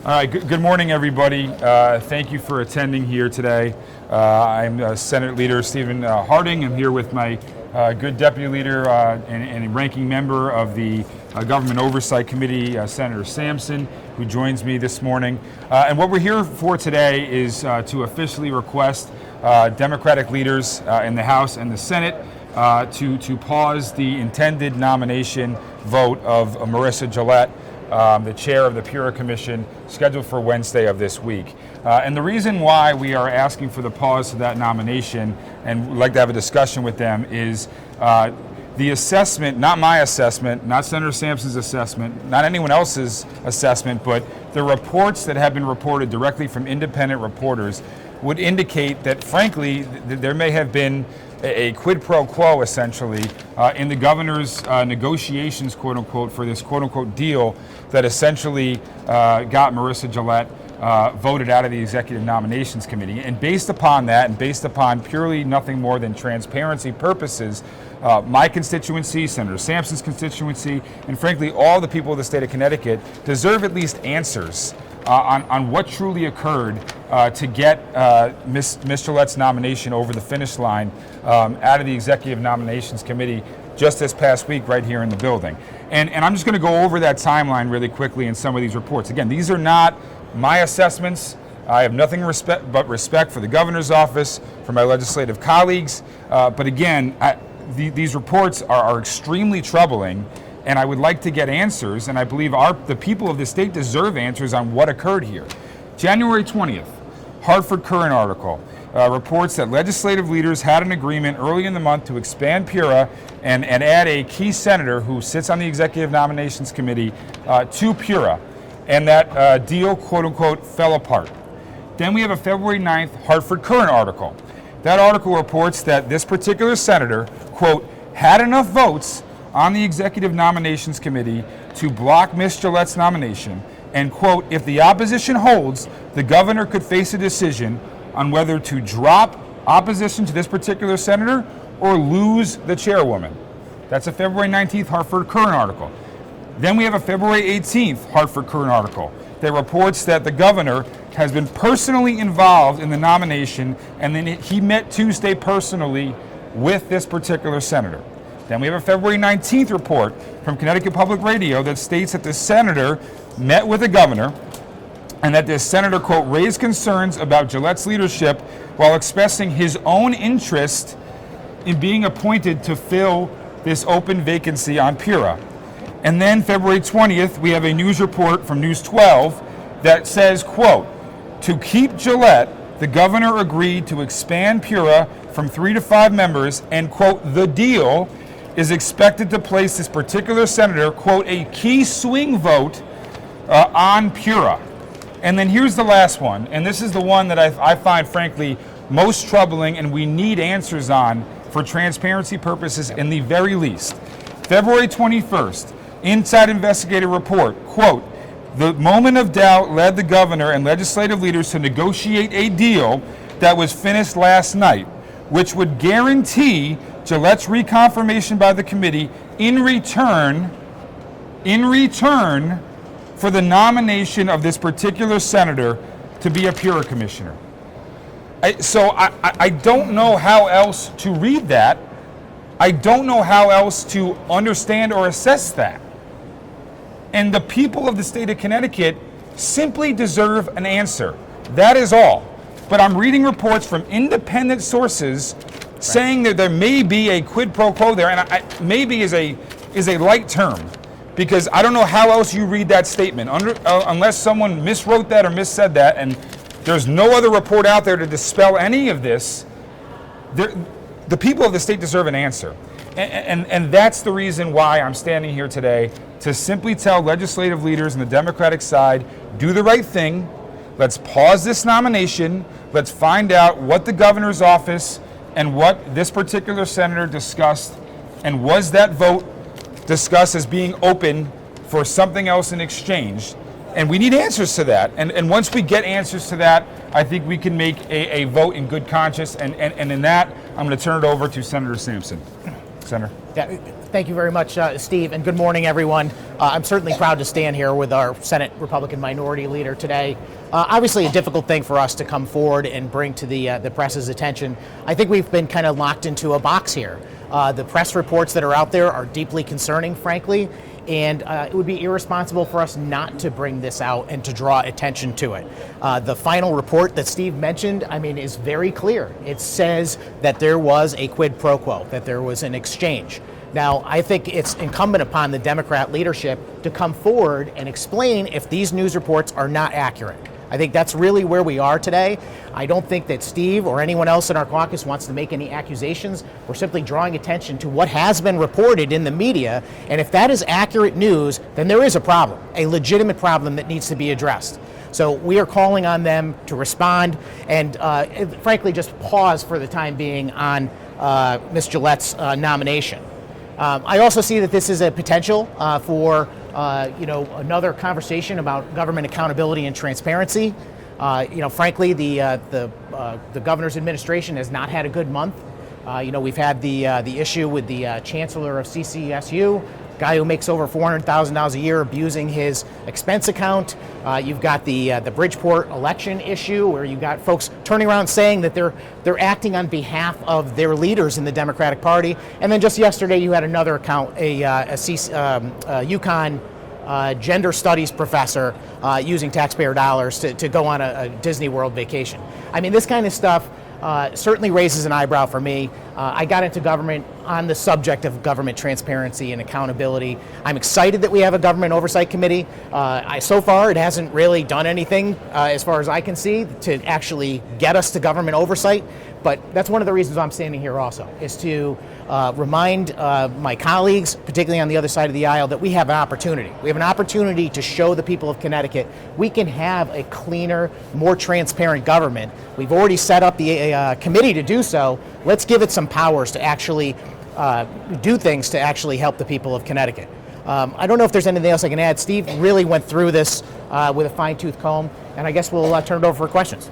All right, good morning, everybody. Thank you for attending here today. I'm Senate Leader Stephen Harding. I'm here with my good Deputy Leader and ranking member of the Government Oversight Committee, Senator Sampson, who joins me this morning. And what we're here for today is to officially request Democratic leaders in the House and the Senate to pause the intended nomination vote of Marissa Gillette, the chair of the PURA Commission, scheduled for Wednesday of this week. And the reason why we are asking for the pause to that nomination and would like to have a discussion with them is the assessment, not my assessment, not Senator Sampson's assessment, not anyone else's assessment, but the reports that have been reported directly from independent reporters would indicate that, frankly, there may have been a quid pro quo, essentially, in the governor's negotiations, quote unquote, for this quote unquote deal that essentially got Marissa Gillette voted out of the Executive Nominations Committee. And based upon that, and based upon purely nothing more than transparency purposes, my constituency, Senator Sampson's constituency, and frankly all the people of the state of Connecticut deserve at least answers on what truly occurred to get Ms. Gillette's nomination over the finish line out of the Executive Nominations Committee just this past week right here in the building. And I'm just going to go over that timeline really quickly in some of these reports. Again, these are not my assessments. I have nothing but respect for the governor's office, for my legislative colleagues. But again, these reports are extremely troubling. And I would like to get answers, and I believe the people of the state deserve answers on what occurred here. January 20th, Hartford Courant article reports that legislative leaders had an agreement early in the month to expand PURA and add a key senator who sits on the Executive Nominations Committee to PURA, and that deal, quote unquote, fell apart. Then we have a February 9th Hartford Courant article. That article reports that this particular senator, quote, had enough votes on the Executive Nominations Committee to block Ms. Gillette's nomination, and, quote, if the opposition holds, the governor could face a decision on whether to drop opposition to this particular senator or lose the chairwoman. That's a February 19th Hartford Courant article. Then we have a February 18th Hartford Courant article that reports that the governor has been personally involved in the nomination, and then he met Tuesday personally with this particular senator. Then we have a February 19th report from Connecticut Public Radio that states that the senator met with the governor and that this senator, quote, raised concerns about Gillette's leadership while expressing his own interest in being appointed to fill this open vacancy on PURA. And then February 20th, we have a news report from News 12 that says, quote, to keep Gillette, the governor agreed to expand PURA from 3 to 5 members, and, quote, the deal is expected to place this particular senator, quote, a key swing vote on PURA. And then here's the last one, and this is the one that I find, frankly, most troubling and we need answers on for transparency purposes in the very least. February 21st, Inside Investigative Report, quote, the moment of doubt led the governor and legislative leaders to negotiate a deal that was finished last night, which would guarantee Gillette's reconfirmation by the committee in return for the nomination of this particular senator to be a PURA commissioner. So I don't know how else to read that. I don't know how else to understand or assess that. And the people of the state of Connecticut simply deserve an answer. That is all. But I'm reading reports from independent sources saying that there may be a quid pro quo there, and maybe is a light term, because I don't know how else you read that statement unless someone miswrote that or missaid that, and there's no other report out there to dispel any of this. The people of the state deserve an answer, and that's the reason why I'm standing here today, to simply tell legislative leaders on the Democratic side, do the right thing. Let's pause this nomination. Let's find out what the governor's office and what this particular senator discussed, and was that vote discussed as being open for something else in exchange? And we need answers to that. And once we get answers to that, I think we can make a vote in good conscience. And in that, I'm going to turn it over to Senator Sampson. Senator. Yeah, thank you very much, Steve, and good morning, everyone. I'm certainly proud to stand here with our Senate Republican Minority Leader today. Obviously a difficult thing for us to come forward and bring to the press's attention. I think we've been kind of locked into a box here. The press reports that are out there are deeply concerning, frankly, and it would be irresponsible for us not to bring this out and to draw attention to it. The final report that Steve mentioned, is very clear. It says that there was a quid pro quo, that there was an exchange. Now, I think it's incumbent upon the Democrat leadership to come forward and explain if these news reports are not accurate. I think that's really where we are today. I don't think that Steve or anyone else in our caucus wants to make any accusations. We're simply drawing attention to what has been reported in the media, and if that is accurate news, then there is a problem, a legitimate problem that needs to be addressed. So we are calling on them to respond and frankly just pause for the time being on Ms. Gillette's nomination. I also see that this is a potential for another conversation about government accountability and transparency. Frankly, the governor's administration has not had a good month. We've had the issue with the chancellor of CCSU, guy who makes over $400,000 a year abusing his expense account. You've got the Bridgeport election issue, where you've got folks turning around saying that they're acting on behalf of their leaders in the Democratic Party. And then just yesterday, you had another account, a UConn gender studies professor using taxpayer dollars to go on a Disney World vacation. This kind of stuff certainly raises an eyebrow for me. I got into government on the subject of government transparency and accountability. I'm excited that we have a government oversight committee. So far, it hasn't really done anything, as far as I can see, to actually get us to government oversight. But that's one of the reasons I'm standing here also, is to remind my colleagues, particularly on the other side of the aisle, that we have an opportunity. We have an opportunity to show the people of Connecticut we can have a cleaner, more transparent government. We've already set up the committee to do so. Let's give it some powers to actually do things to actually help the people of Connecticut. I don't know if there's anything else I can add. Steve really went through this with a fine-tooth comb, and I guess we'll turn it over for questions.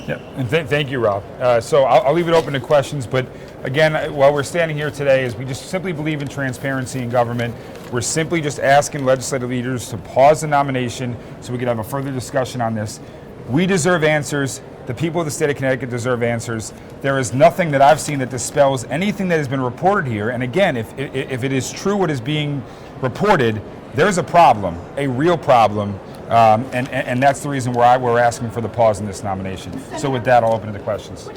Yeah, and thank you, Rob. So I'll leave it open to questions, but again, while we're standing here today, is we just simply believe in transparency in government. We're simply just asking legislative leaders to pause the nomination so we can have a further discussion on this. We deserve answers. The people of the state of Connecticut deserve answers. There is nothing that I've seen that dispels anything that has been reported here. And again, if it is true what is being reported, there's a problem, a real problem. And that's the reason why we're asking for the pause in this nomination. So with that, I'll open it to questions.